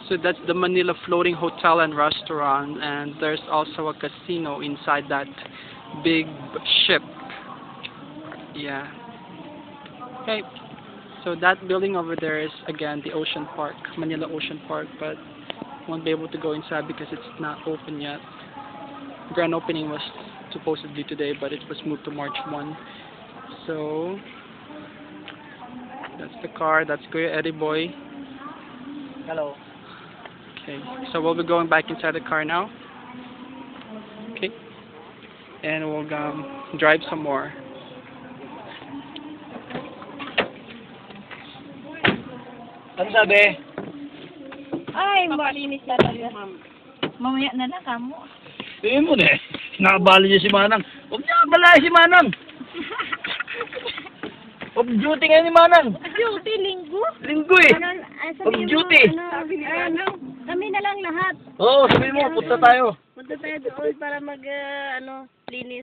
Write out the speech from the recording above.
So that's the Manila Floating Hotel and Restaurant, and there's also a casino inside that big ship. Yeah. Okay. So that building over there is again the Ocean Park, Manila Ocean Park, but won't be able to go inside because it's not open yet. Grand opening was supposedly today, but it was moved to March 1. So that's the car. That's Kuya Eddie Boy. Hello. Okay, so we'll be going back inside the car now. Okay, and we'll drive some more. Ano sabi? Ay, malinis na talaga. Mamaya na lang kamo. Tingin mo na eh. Nakabali niya si Manang. Huwag niya kabalayan si Manang. Off duty nga ni Manang. Duty, linggo? Linggo eh. Off duty. Kami na lang lahat. Oo, sabi mo, punta tayo. Punta tayo doon para linis.